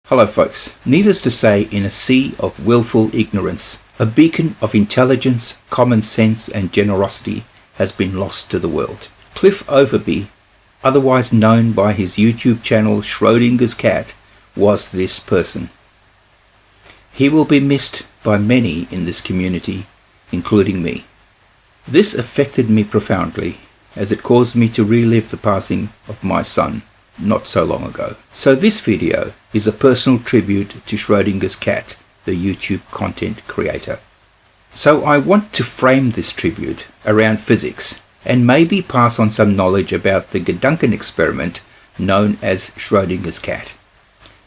Hello folks, needless to say, in a sea of willful ignorance, a beacon of intelligence, common sense and generosity has been lost to the world. Cliff Overby, otherwise known by his YouTube channel Schrodinger's Cat, was this person. He will be missed by many in this community, including me. This affected me profoundly, as it caused me to relive the passing of my son not so long ago. So this video is a personal tribute to Schrodinger's cat, the YouTube content creator. So I want to frame this tribute around physics and maybe pass on some knowledge about the Gedanken experiment known as Schrodinger's cat.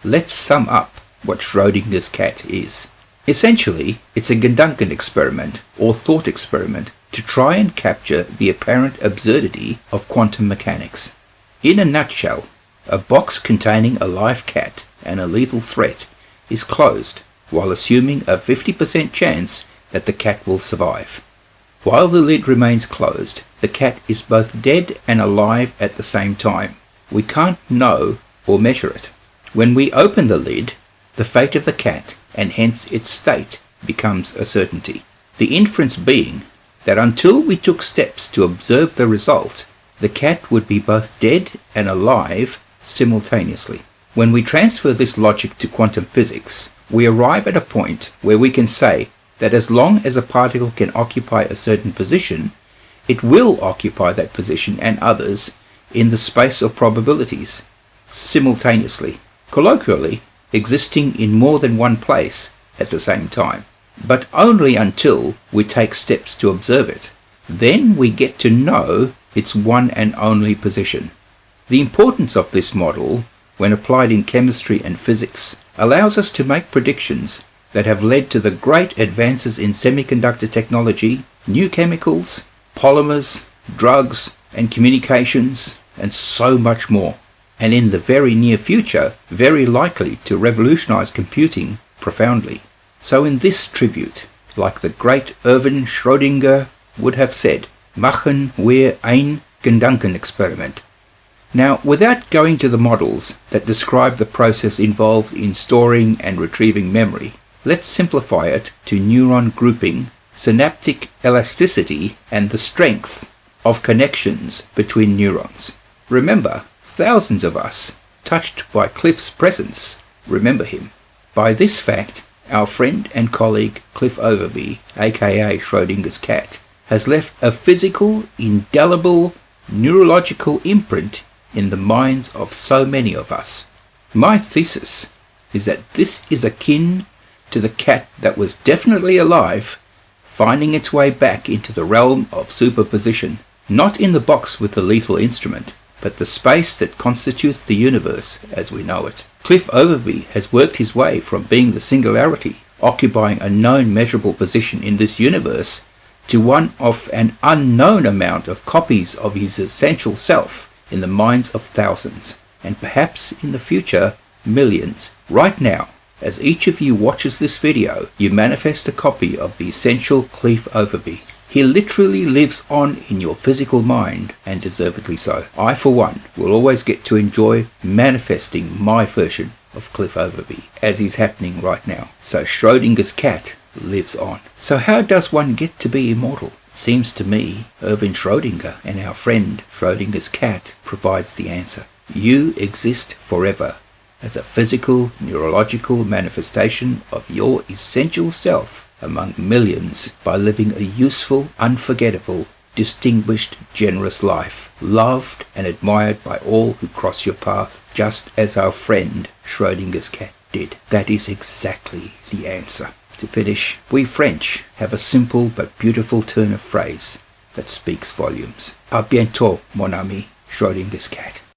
Let's sum up what Schrodinger's cat is. Essentially, it's a Gedanken experiment or thought experiment to try and capture the apparent absurdity of quantum mechanics. In a nutshell, a box containing a live cat and a lethal threat is closed while assuming a 50% chance that the cat will survive. While the lid remains closed, the cat is both dead and alive at the same time. We can't know or measure it. When we open the lid, the fate of the cat, and hence its state, becomes a certainty. The inference being that until we took steps to observe the result, the cat would be both dead and alive simultaneously. When we transfer this logic to quantum physics, we arrive at a point where we can say that as long as a particle can occupy a certain position, it will occupy that position and others in the space of probabilities simultaneously, colloquially existing in more than one place at the same time, but only until we take steps to observe it. Then we get to know its one and only position. The importance of this model, when applied in chemistry and physics, allows us to make predictions that have led to the great advances in semiconductor technology, new chemicals, polymers, drugs, and communications, and so much more. And in the very near future, very likely to revolutionize computing profoundly. So in this tribute, like the great Erwin Schrodinger would have said, machen wir ein Gedankenexperiment. Now, without going to the models that describe the process involved in storing and retrieving memory, let's simplify it to neuron grouping, synaptic elasticity, and the strength of connections between neurons. Remember, thousands of us, touched by Cliff's presence, remember him. By this fact, our friend and colleague Cliff Overby, aka Schrodinger's cat, has left a physical, indelible, neurological imprint in the minds of so many of us. My thesis is that this is akin to the cat that was definitely alive, finding its way back into the realm of superposition, not in the box with the lethal instrument, but the space that constitutes the universe as we know it. Cliff Overby has worked his way from being the singularity, occupying a known measurable position in this universe, to one of an unknown amount of copies of his essential self in the minds of thousands, and perhaps in the future, millions. Right now, as each of you watches this video, you manifest a copy of the essential Cliff Overby. He literally lives on in your physical mind, and deservedly so. I, for one, will always get to enjoy manifesting my version of Cliff Overby, as is happening right now. So Schrodinger's cat lives on. So how does one get to be immortal? It seems to me Erwin Schrodinger and our friend Schrodinger's cat provides the answer. You exist forever as a physical, neurological manifestation of your essential self among millions by living a useful, unforgettable, distinguished, generous life, loved and admired by all who cross your path, just as our friend Schrodinger's cat did. That is exactly the answer. To finish, we French have a simple but beautiful turn of phrase that speaks volumes. À bientôt, mon ami, Schrodinger's cat.